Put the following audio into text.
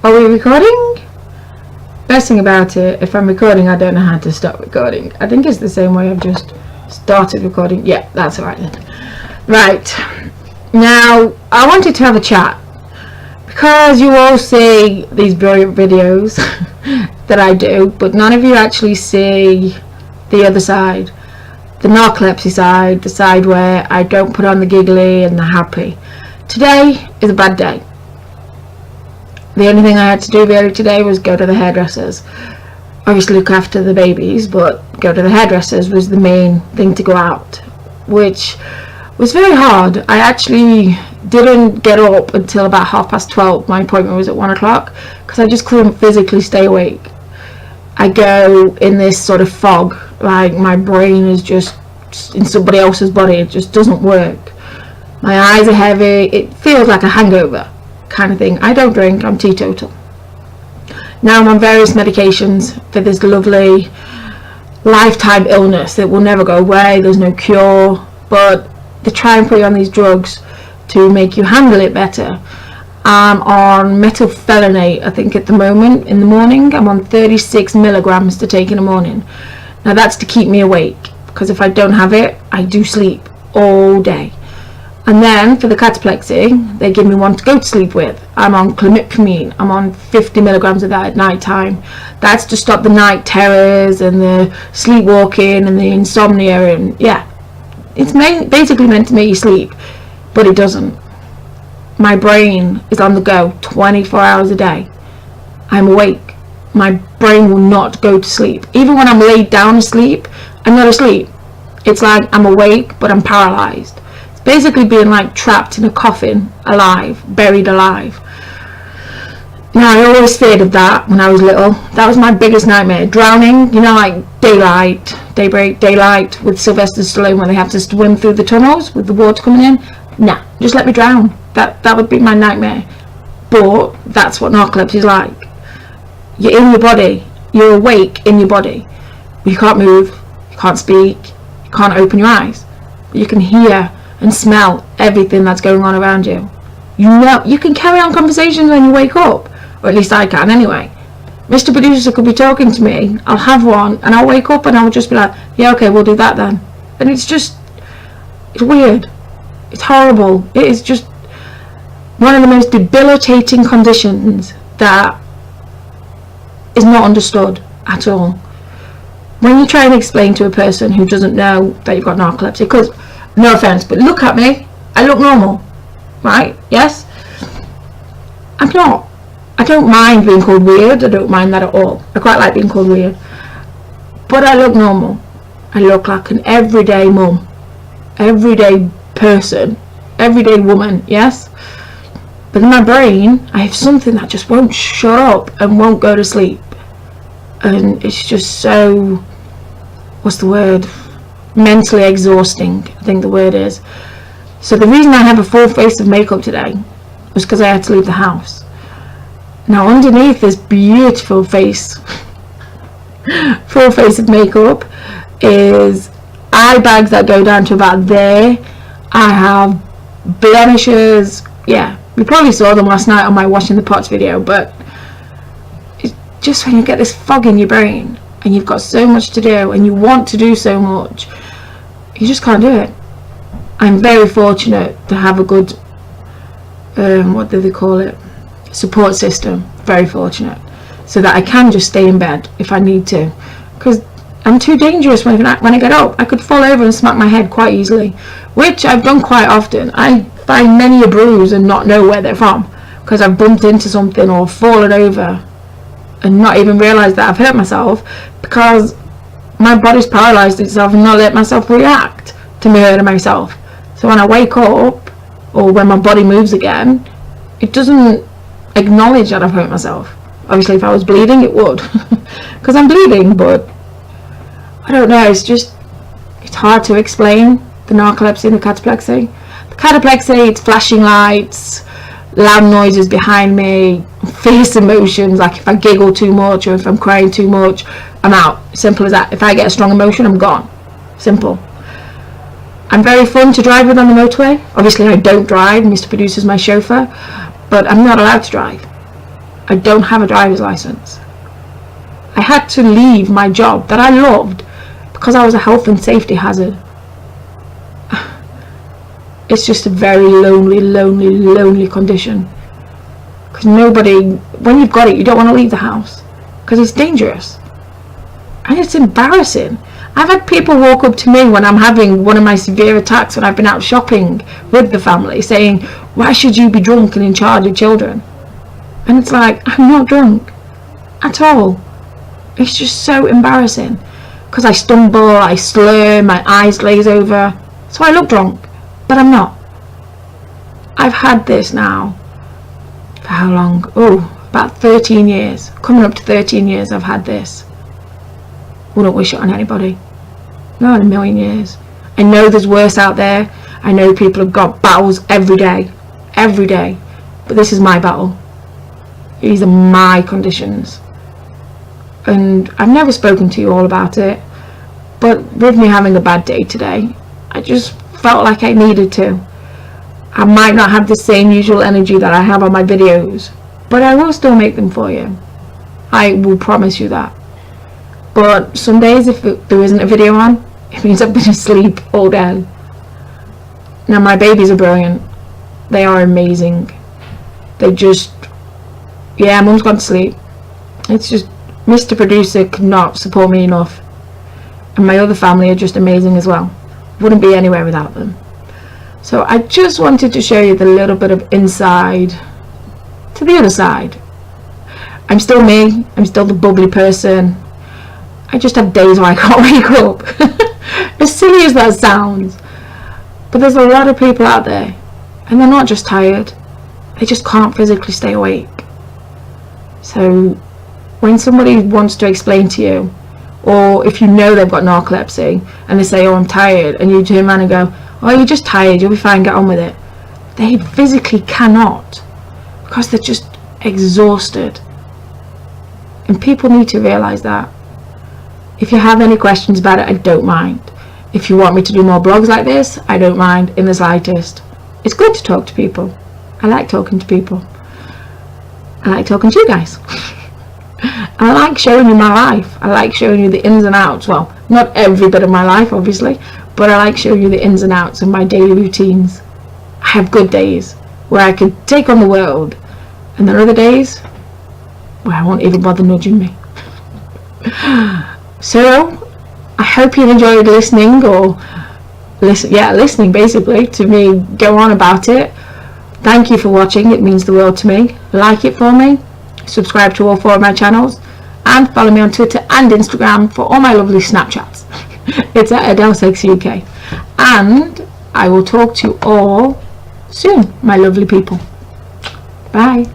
Are we recording? Best thing about it, if I'm recording, I don't know how to stop recording. I think it's the same way I've just started recording. Yeah, that's alright then. Right, now I wanted to have a chat because you all see these brilliant videos that I do, but none of you actually see the other side, the narcolepsy side, the side where I don't put on the giggly and the happy. Today is a bad day. The only thing I had to do really today was go to the hairdressers. Obviously look after the babies, but go to the hairdressers was the main thing to go out, which was very hard. I actually didn't get up until about 12:30. My appointment was at 1 o'clock because I just couldn't physically stay awake. I go in this sort of fog, like my brain is just in somebody else's body. It just doesn't work. My eyes are heavy. It feels like a hangover kind of thing. I don't drink, I'm teetotal. Now I'm on various medications for this lovely lifetime illness that will never go away. There's no cure, but they try and put you on these drugs to make you handle it better. I'm on methylphenidate, I think at the moment, in the morning. I'm on 36 milligrams to take in the morning. Now that's to keep me awake, because if I don't have it, I do sleep all day. And then for the cataplexy, they give me one to go to sleep with. I'm on clomipramine. I'm on 50 milligrams of that at night time. That's to stop the night terrors and the sleepwalking and the insomnia. And yeah, it's basically meant to make you sleep, but it doesn't. My brain is on the go 24 hours a day. I'm awake. My brain will not go to sleep. Even when I'm laid down asleep, I'm not asleep. It's like I'm awake, but I'm paralyzed. Basically being like trapped in a coffin, alive, buried alive. Now I always feared of that when I was little. That was my biggest nightmare. Drowning, you know, like Daylight, Daybreak, Daylight with Sylvester Stallone, when they have to swim through the tunnels with the water coming in. Nah, just let me drown. That would be my nightmare. But that's what narcolepsy is like. You're in your body. You're awake in your body. You can't move. You can't speak. You can't open your eyes. You can hear and smell everything that's going on around you. You know, you can carry on conversations when you wake up, or at least I can anyway. Mr. Producer could be talking to me, I'll have one, and I'll wake up and I'll just be like, yeah, okay, we'll do that then. And it's weird. It's horrible. It is just one of the most debilitating conditions that is not understood at all. When you try and explain to a person who doesn't know that you've got narcolepsy, because no offense, but look at me. I look normal, right? Yes? I'm not. I don't mind being called weird. I don't mind that at all. I quite like being called weird. But I look normal. I look like an everyday mum. Everyday person. Everyday woman, yes? But in my brain, I have something that just won't shut up and won't go to sleep. And it's just so... what's the word? Mentally exhausting, I think the word is. So the reason I have a full face of makeup today was because I had to leave the house. Now underneath this beautiful face, full face of makeup, is eye bags that go down to about there. I have blemishes. Yeah, you probably saw them last night on my washing the pots video, but it's just when you get this fog in your brain and you've got so much to do and you want to do so much, you just can't do it. I'm very fortunate to have a good what do they call it, support system. Very fortunate, so that I can just stay in bed if I need to, because I'm too dangerous when I get up. I could fall over and smack my head quite easily, which I've done quite often. I find many a bruise and not know where they're from because I've bumped into something or fallen over and not even realised that I've hurt myself, because my body's paralysed itself and not let myself react to me hurting myself. So when I wake up, or when my body moves again, it doesn't acknowledge that I've hurt myself. Obviously if I was bleeding it would, because I'm bleeding, but I don't know, it's hard to explain the narcolepsy and the cataplexy. The cataplexy, it's flashing lights, loud noises behind me, face emotions, like if I giggle too much or if I'm crying too much, I'm out. Simple as that. If I get a strong emotion, I'm gone. Simple. I'm very fun to drive with on the motorway. Obviously I don't drive, Mr. Producer's my chauffeur, but I'm not allowed to drive. I don't have a driver's license. I had to leave my job that I loved because I was a health and safety hazard. It's just a very lonely condition. Because nobody, when you've got it, you don't want to leave the house because it's dangerous and it's embarrassing. I've had people walk up to me when I'm having one of my severe attacks when I've been out shopping with the family saying, why should you be drunk and in charge of children? And it's like, I'm not drunk at all. It's just so embarrassing because I stumble, I slur, my eyes glaze over, so I look drunk, but I'm not. I've had this now for how long? Oh, about 13 years. Coming up to 13 years I've had this. Wouldn't wish it on anybody. Not in a million years. I know there's worse out there. I know people have got battles every day. But this is my battle. These are my conditions. And I've never spoken to you all about it. But with me having a bad day today, I just felt like I needed to. I might not have the same usual energy that I have on my videos, but I will still make them for you. I will promise you that. But some days if there isn't a video on, it means I've been asleep all day. Now my babies are brilliant. They are amazing. They just, yeah, mum's gone to sleep. It's just, Mr. Producer could not support me enough. And my other family are just amazing as well. Wouldn't be anywhere without them. So I just wanted to show you the little bit of inside to the other side. I'm still me. I'm still the bubbly person. I just have days where I can't wake up. As silly as that sounds. But there's a lot of people out there. And they're not just tired. They just can't physically stay awake. So when somebody wants to explain to you, or if you know they've got narcolepsy and they say, oh, I'm tired, and you turn around and go, oh, you're just tired, you'll be fine, get on with it. They physically cannot because they're just exhausted. And people need to realise that. If you have any questions about it, I don't mind. If you want me to do more blogs like this, I don't mind in the slightest. It's good to talk to people. I like talking to people. I like talking to you guys. And I like showing you my life. I like showing you the ins and outs. Well, not every bit of my life, obviously, but I like showing you the ins and outs of my daily routines. I have good days where I can take on the world, and there are other days where I won't even bother nudging me. So I hope you enjoyed listening, or listening basically to me go on about it. Thank you for watching. It means the world to me. Like it for me, subscribe to all 4 of my channels, and follow me on Twitter and Instagram for all my lovely Snapchats. It's at Adelesexyuk. And I will talk to you all soon, my lovely people. Bye.